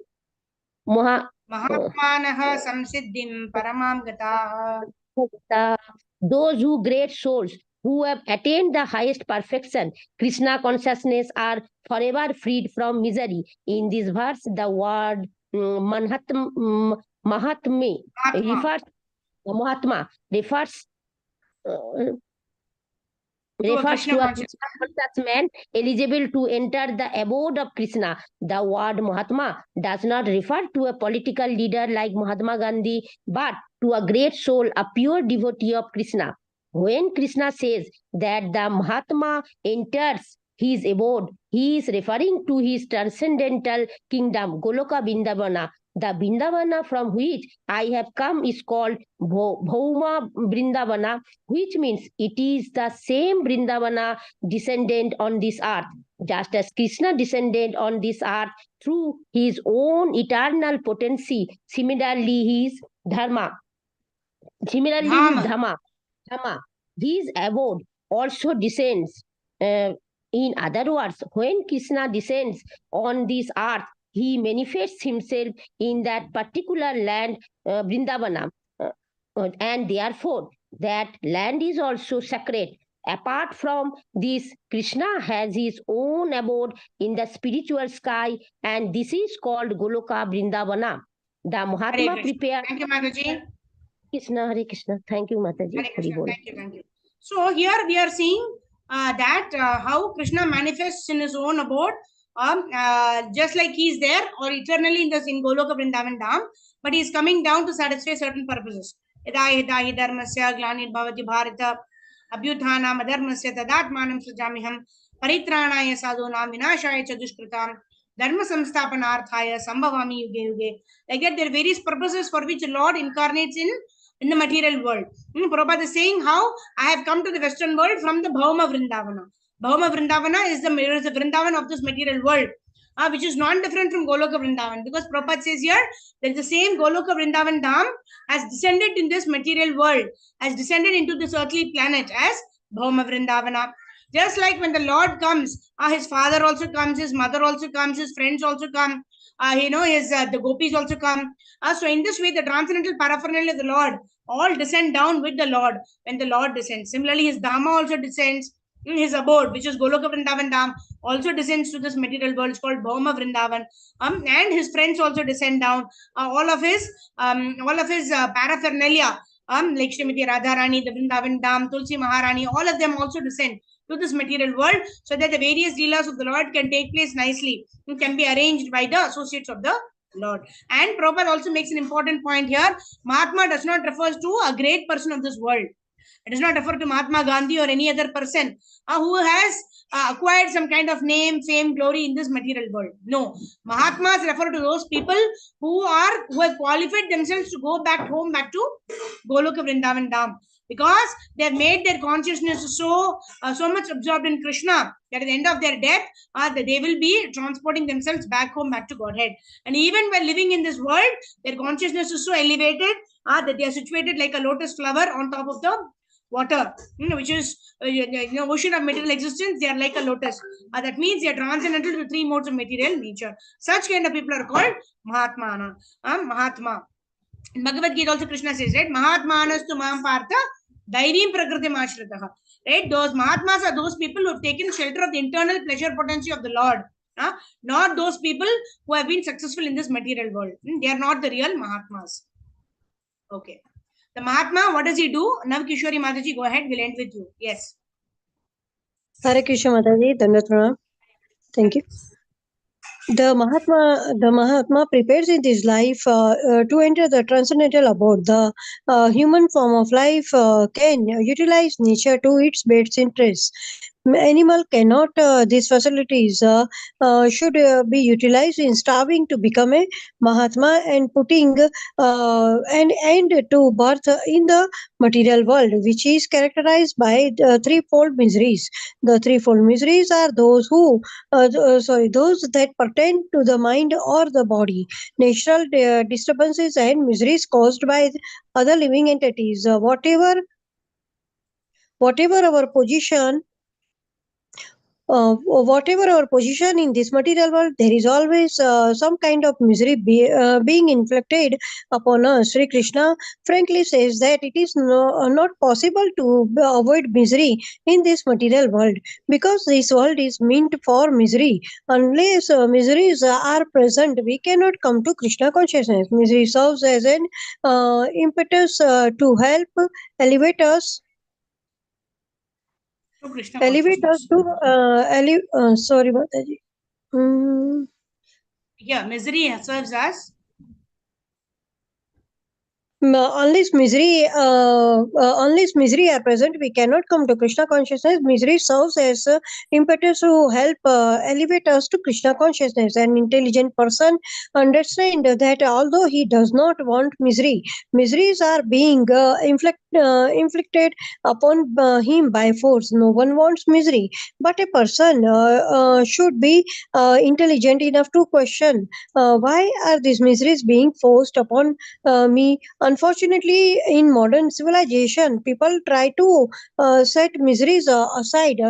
Speaker 1: Mahatmanah samsiddhim paramam gataha.
Speaker 8: Those who great souls who have attained the highest perfection, Krishna consciousness, are forever freed from misery. In this verse, the word Mahatma refers to a conscious man eligible to enter the abode of Krishna. The word Mahatma does not refer to a political leader like Mahatma Gandhi, but to a great soul, a pure devotee of Krishna. When Krishna says that the Mahatma enters his abode, he is referring to his transcendental kingdom, Goloka Vindavana, The Vrindavana from which I have come is called Bhauma Vrindavana, which means it is the same Vrindavana descendant on this earth. Just as Krishna descended on this earth through his own eternal potency, similarly his Dharma. Similarly, his Dhamma, his abode also descends. In other words, when Krishna descends on this earth, he manifests himself in that particular land, Vrindavana. And therefore, that land is also sacred. Apart from this, Krishna has his own abode in the spiritual sky, and this is called Goloka Vrindavana. The Mahatma prepared.
Speaker 1: Thank you, Mataji.
Speaker 8: Krishna, Hare Krishna. Thank you, Mataji.
Speaker 1: Hare Krishna. Thank you. So here we are seeing that how Krishna manifests in his own abode, just like he is there or eternally in Goloka Vrindavan Dham, but he is coming down to satisfy certain purposes. Yada hi dharmasya glanir bhavati bharata abhyuthanam adharmasya tadatmanam sujamiham paritranaya sadhunam vinashaya cha dushkritam dharma samsthapanarthaya sambhavami yuge yuge. Like that, there are various purposes for which the Lord incarnates in the material world. Prabhupada is saying how I have come to the Western world from the Bhauma Vrindavana. Bhauma Vrindavana is the Vrindavan of this material world, which is non-different from Goloka Vrindavan, because Prabhupada says here that the same Goloka Vrindavan Dham has descended in this material world, has descended into this earthly planet as Bhauma Vrindavana. Just like when the Lord comes, his father also comes, his mother also comes, his friends also come, the gopis also come. So in this way, the transcendental paraphernalia of the Lord all descend down with the Lord when the Lord descends. Similarly, his Dhamma also descends. His abode, which is Goloka Vrindavan Dham, also descends to this material world. It's called Bhauma Vrindavan. And his friends also descend down. All of his paraphernalia, like Srimati Radharani, the Vrindavan Dham, Tulsi Maharani, all of them also descend to this material world, so that the various leelas of the Lord can take place nicely and can be arranged by the associates of the Lord. And Prabhupada also makes an important point here. Mahatma does not refer to a great person of this world. It does not refer to Mahatma Gandhi or any other person who has acquired some kind of name, fame, glory in this material world. No, Mahatmas refer to those people who have qualified themselves to go back home, back to Goloka Vrindavan Dham, because they have made their consciousness so much absorbed in Krishna that at the end of their death, they will be transporting themselves back home, back to Godhead. And even while living in this world, their consciousness is so elevated that they are situated like a lotus flower on top of the water, which is ocean of material existence. They are like a lotus. That means they are transcendental to three modes of material nature. Such kind of people are called Mahatma. In Bhagavad Gita also Krishna says, right, Mahatmanastu Mam Partha Daivim Prakritim Ashritaha. Right, those Mahatmas are those people who have taken shelter of the internal pleasure potency of the Lord. Not those people who have been successful in this material world. They are not the real Mahatmas. Okay. The Mahatma, what does he do? Nav Kishori Mataji, go ahead. We'll end with you. Yes.
Speaker 9: Hare Krishna Mataji, Dandavat Pranam. Thank you. The Mahatma prepares in this life to enter the transcendental abode. The human form of life can utilize nature to its best interest. Animal cannot. These facilities should be utilized in striving to become a Mahatma and putting an end to birth in the material world, which is characterized by threefold miseries. The threefold miseries are those those that pertain to the mind or the body, natural disturbances and miseries caused by other living entities. Whatever our position. Whatever our position in this material world, there is always some kind of misery being inflicted upon us. Sri Krishna frankly says that it is not possible to avoid misery in this material world, because this world is meant for misery. Unless miseries are present, we cannot come to Krishna consciousness. Misery serves as an impetus to help elevate us. Elevate us to sorry Mataji.
Speaker 1: Yeah, misery serves as
Speaker 9: unless misery are present, we cannot come to Krishna consciousness. Misery serves as impetus to help elevate us to Krishna consciousness. An intelligent person understand that although he does not want misery, miseries are being inflicted upon him by force. No one wants misery, but a person should be intelligent enough to question why are these miseries being forced upon me. Unfortunately, in modern civilization, people try to set miseries aside,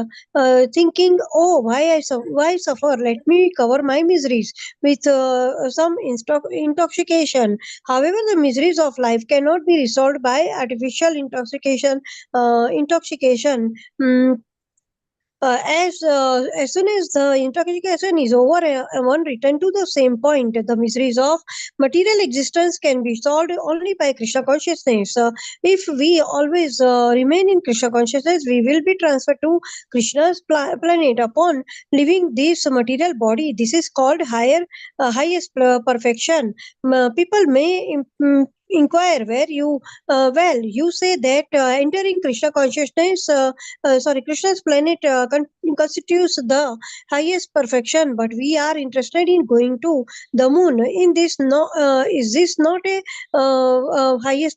Speaker 9: thinking, "Oh, why suffer? Let me cover my miseries with some intoxication." However, the miseries of life cannot be resolved by artificial intoxication. Intoxication. As soon as the intoxication is over, one return to the same point. The miseries of material existence can be solved only by Krishna consciousness. If we always remain in Krishna consciousness, we will be transferred to Krishna's planet upon leaving this material body. This is called highest perfection. People may inquire where you you say that entering Krishna consciousness, Krishna's planet constitutes the highest perfection, but we are interested in going to the moon. In this, no, is this not a is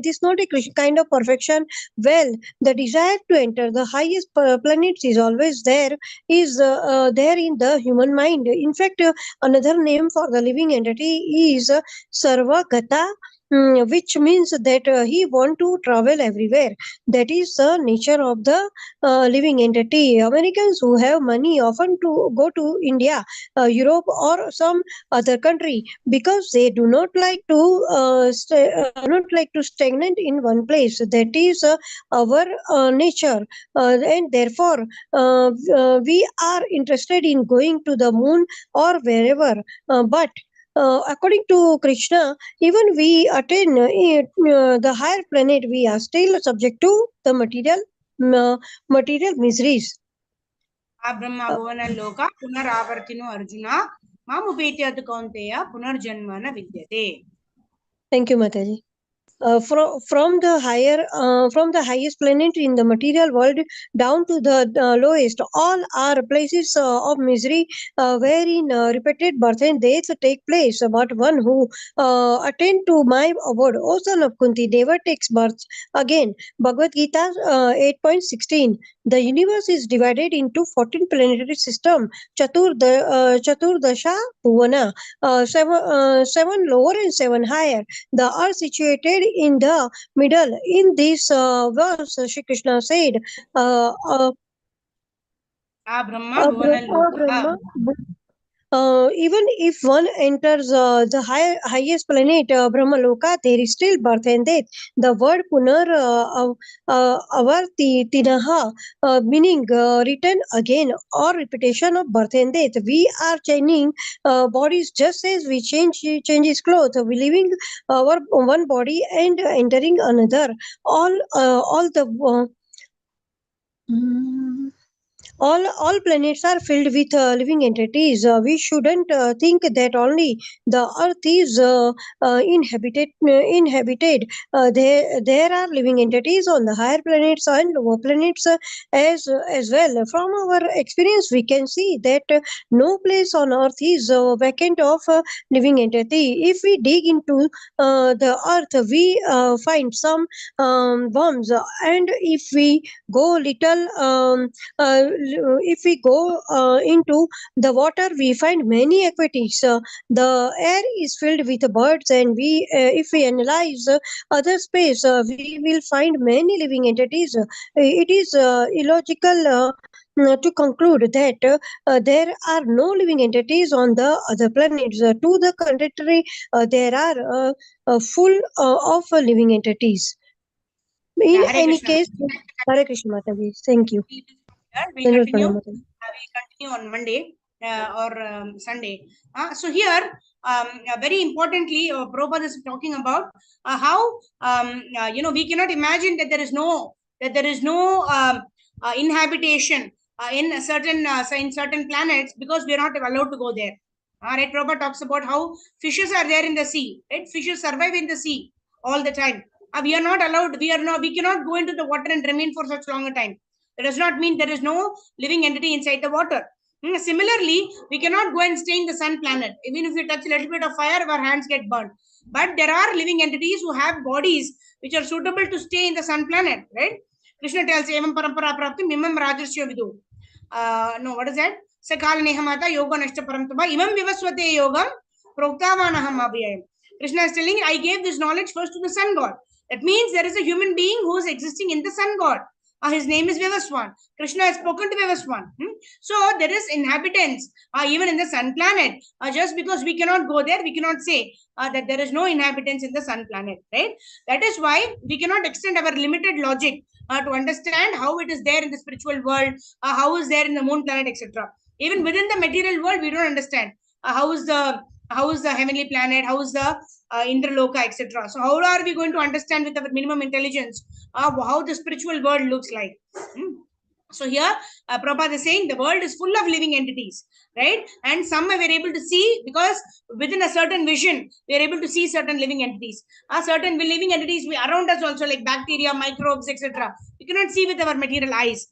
Speaker 9: this not a kind of perfection? Well, the desire to enter the highest planets is always there, is there in the human mind. In fact, another name for the living entity is Sarvagata, which means that he want to travel everywhere. That is the nature of the living entity. Americans who have money often to go to India, Europe, or some other country because they do not like to not like to stagnate in one place. That is our nature, and therefore we are interested in going to the moon or wherever. But according to Krishna, even we attain the higher planet, we are still subject to the material miseries.
Speaker 1: Brahma Bhuvana Loka Punaravartino Arjuna Mamupetya Kaunteya Punarjanma na Vidyate.
Speaker 9: Thank you, Mataji. From the highest planet in the material world down to the lowest, all are places of misery wherein repeated birth and death take place. But one who attend to my abode, O son of Kunti, never takes birth again. Bhagavad Gita 8.16. The universe is divided into 14 planetary system, Chaturdasha Bhuvana, seven lower and seven higher. The earth situated in the middle. In this verse, Shri Krishna said,
Speaker 1: Brahma Bhuvana Loka.
Speaker 9: Even if one enters the highest planet, Brahmaloka, there is still birth and death. The word punar avarti tinaha, meaning return again or repetition of birth and death. We are changing bodies just as we changes clothes. We leaving our one body and entering another. All the all planets are filled with living entities. We shouldn't think that only the earth is inhabited. There are living entities on the higher planets and lower planets as well. From our experience, we can see that no place on earth is vacant of living entity. If we dig into the earth, we find some worms, and if we go little if we go into the water, we find many aquatics. The air is filled with birds, and if we analyze other space, we will find many living entities. It is illogical to conclude that there are no living entities on the other planets. To the contrary, there are full of living entities. In
Speaker 1: Hare
Speaker 9: any
Speaker 1: Krishna.
Speaker 9: case, Hare Krishna Mataji. Thank you.
Speaker 1: We'll continue on Monday or Sunday. So here, very importantly, Prabhupada is talking about how we cannot imagine that there is no inhabitation in certain planets because we are not allowed to go there. Right? Prabhupada talks about how fishes are there in the sea. Right? Fishes survive in the sea. all the time. We are not allowed, we cannot go into the water and remain for such long a time. That does not mean there is no living entity inside the water. Similarly, we cannot go and stay in the sun planet. Even if we touch a little bit of fire, our hands get burnt. But there are living entities who have bodies which are suitable to stay in the sun planet, right? Krishna tells, Evam parampara prapti mimam rajasya vidu. No, what is that? Sakal nehamata yoga nashta parantaba imam vivaswate yogam proktavanaham abhyayam. Krishna is telling, I gave this knowledge first to the sun god. That means there is a human being who is existing in the sun god. His name is Vivaswan. Krishna has spoken to Vivaswan. So there is inhabitants even in the sun planet. Just because we cannot go there, we cannot say that there is no inhabitants in the sun planet, right? That is why we cannot extend our limited logic to understand how it is there in the spiritual world, how is there in the moon planet, etc. Even within the material world, we don't understand how is the heavenly planet, how is the Indraloka, etc. So how are we going to understand with our minimum intelligence how the spiritual world looks like? So here Prabhupada is saying the world is full of living entities, right? And some we are able to see because within a certain vision, we are able to see certain living entities. Certain living entities around us also, like bacteria, microbes, etc. We cannot see with our material eyes.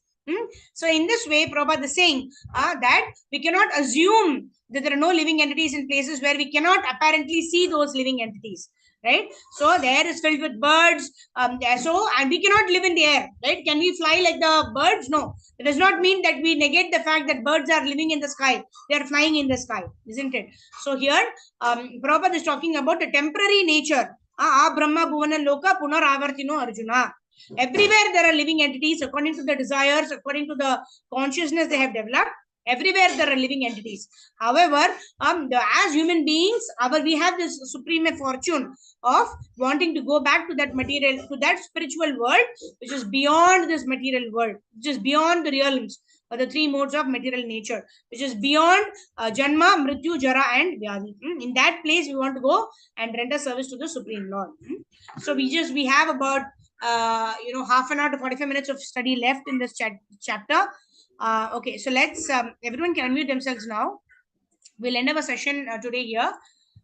Speaker 1: So in this way, Prabhupada is saying that we cannot assume that there are no living entities in places where we cannot apparently see those living entities, right? So the air is filled with birds, and we cannot live in the air, right? Can we fly like the birds? No. It does not mean that we negate the fact that birds are living in the sky. They are flying in the sky, isn't it? So here, Prabhupada is talking about a temporary nature. Brahma Bhuvana Loka Punar Avartino Arjuna. Everywhere there are living entities according to the desires, according to the consciousness they have developed. Everywhere there are living entities. However, as human beings, we have this supreme fortune of wanting to go back to that material, to that spiritual world, which is beyond this material world, which is beyond the realms, or the three modes of material nature, which is beyond Janma, Mrityu, Jara, and Vyadi. In that place, we want to go and render service to the Supreme Lord. So we have about half an hour to 45 minutes of study left in this chapter. Okay, so let's everyone can unmute themselves now. We'll end our session today here.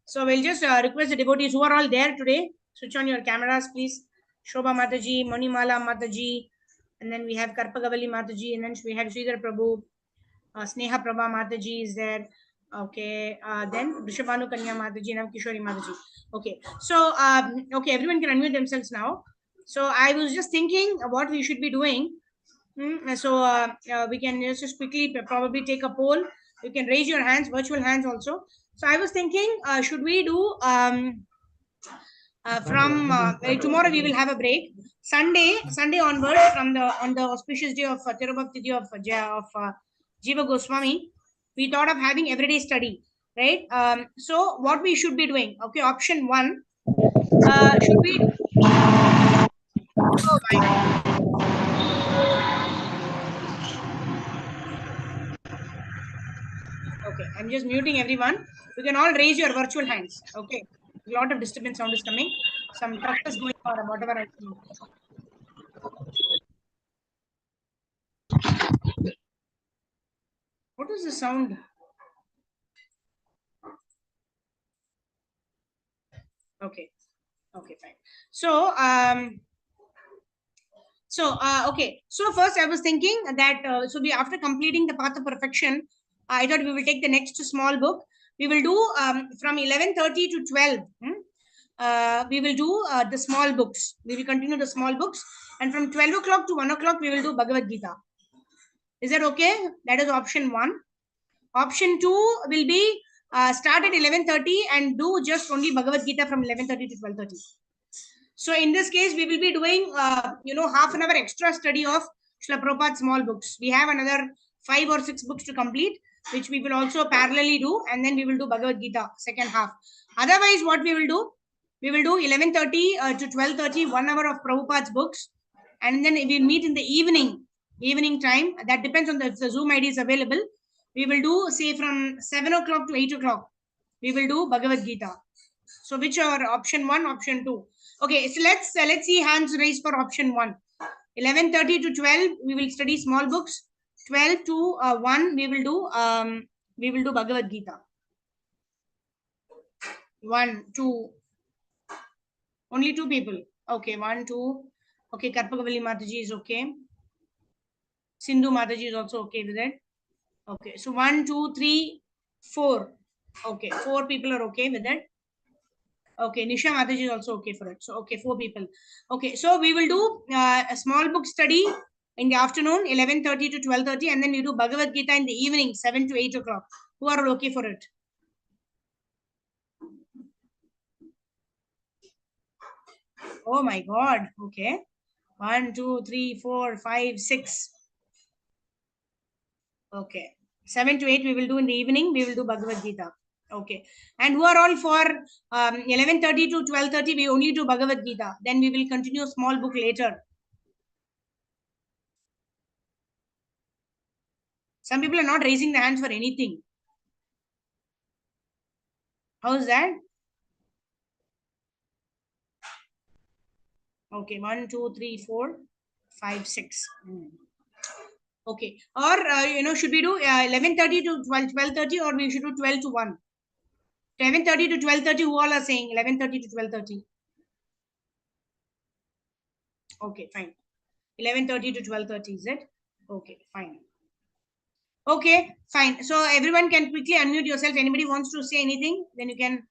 Speaker 1: So we'll just request the devotees who are all there today, switch on your cameras, please. Shobha Mataji, Manimala Mataji, and then we have Karpagavali Mataji, and then we have Sridhar Prabhu, Sneha Prabha Mataji is there. Okay, then Rishabhanu Kanya Mataji, and Kishori Mataji. Okay, so okay, everyone can unmute themselves now. So I was just thinking what we should be doing. So we can just quickly probably take a poll. You can raise your hands, virtual hands also. So I was thinking, should we do from tomorrow we will have a break. Sunday onwards, on the auspicious day of Tirubhakti of Jiva Goswami, we thought of having everyday study, right? So what we should be doing? Okay, option 1. Should we? Oh, okay, I'm just muting everyone. You can all raise your virtual hands. Okay, a lot of disturbance sound is coming. Some truck is going or whatever. I know. What is the sound? Okay, okay, fine. So okay. So first, I was thinking that after completing the path of perfection, I thought we will take the next small book. We will do from 11:30 to 12. We will do the small books. We will continue the small books, and from 12 o'clock to 1 o'clock we will do Bhagavad Gita. Is that okay? That is option 1. Option 2 will be start at 11:30 and do just only Bhagavad Gita from 11:30 to 12:30. So in this case, we will be doing, half an hour extra study of Srila Prabhupada's small books. We have another 5 or 6 books to complete, which we will also parallelly do, and then we will do Bhagavad Gita second half. Otherwise, what we will do 11:30 to 12:30, 1 hour of Prabhupada's books, and then we will meet in the evening time. That depends on if the Zoom ID is available. We will do, say, from 7 o'clock to 8 o'clock. We will do Bhagavad Gita. So which are option 1, option 2? Okay, so let's see hands raised for option 1. 11:30 to 12, we will study small books. 12 to 1, we will do Bhagavad Gita. 1, 2. Only 2 people. Okay, 1, 2. Okay, Karpakavalli Mataji is okay. Sindhu Mataji is also okay with it. Okay, so 1, 2, 3, 4. Okay, 4 people are okay with it. Okay, Nisha Mataji is also okay for it. So, okay, 4 people. Okay, so we will do a small book study in the afternoon, 11:30 to 12:30, and then we do Bhagavad Gita in the evening, 7 to 8 o'clock. Who are okay for it? Oh my God. Okay. 1, 2, 3, 4, 5, 6. Okay. 7 to 8 we will do in the evening. We will do Bhagavad Gita. Okay. And who are all for 11:30 to 12:30? We only do Bhagavad Gita. Then we will continue small book later. Some people are not raising their hands for anything. How is that? Okay. 1, 2, 3, 4, 5, 6. Okay. Or, should we do 11:30 to 12:30 or we should do 12 to 1? 11:30 to 12:30, who all are saying 11:30 to 12:30? Okay, fine. 11:30 to 12:30, is it? Okay, fine. Okay, fine. So everyone can quickly unmute yourself. Anybody wants to say anything, then you can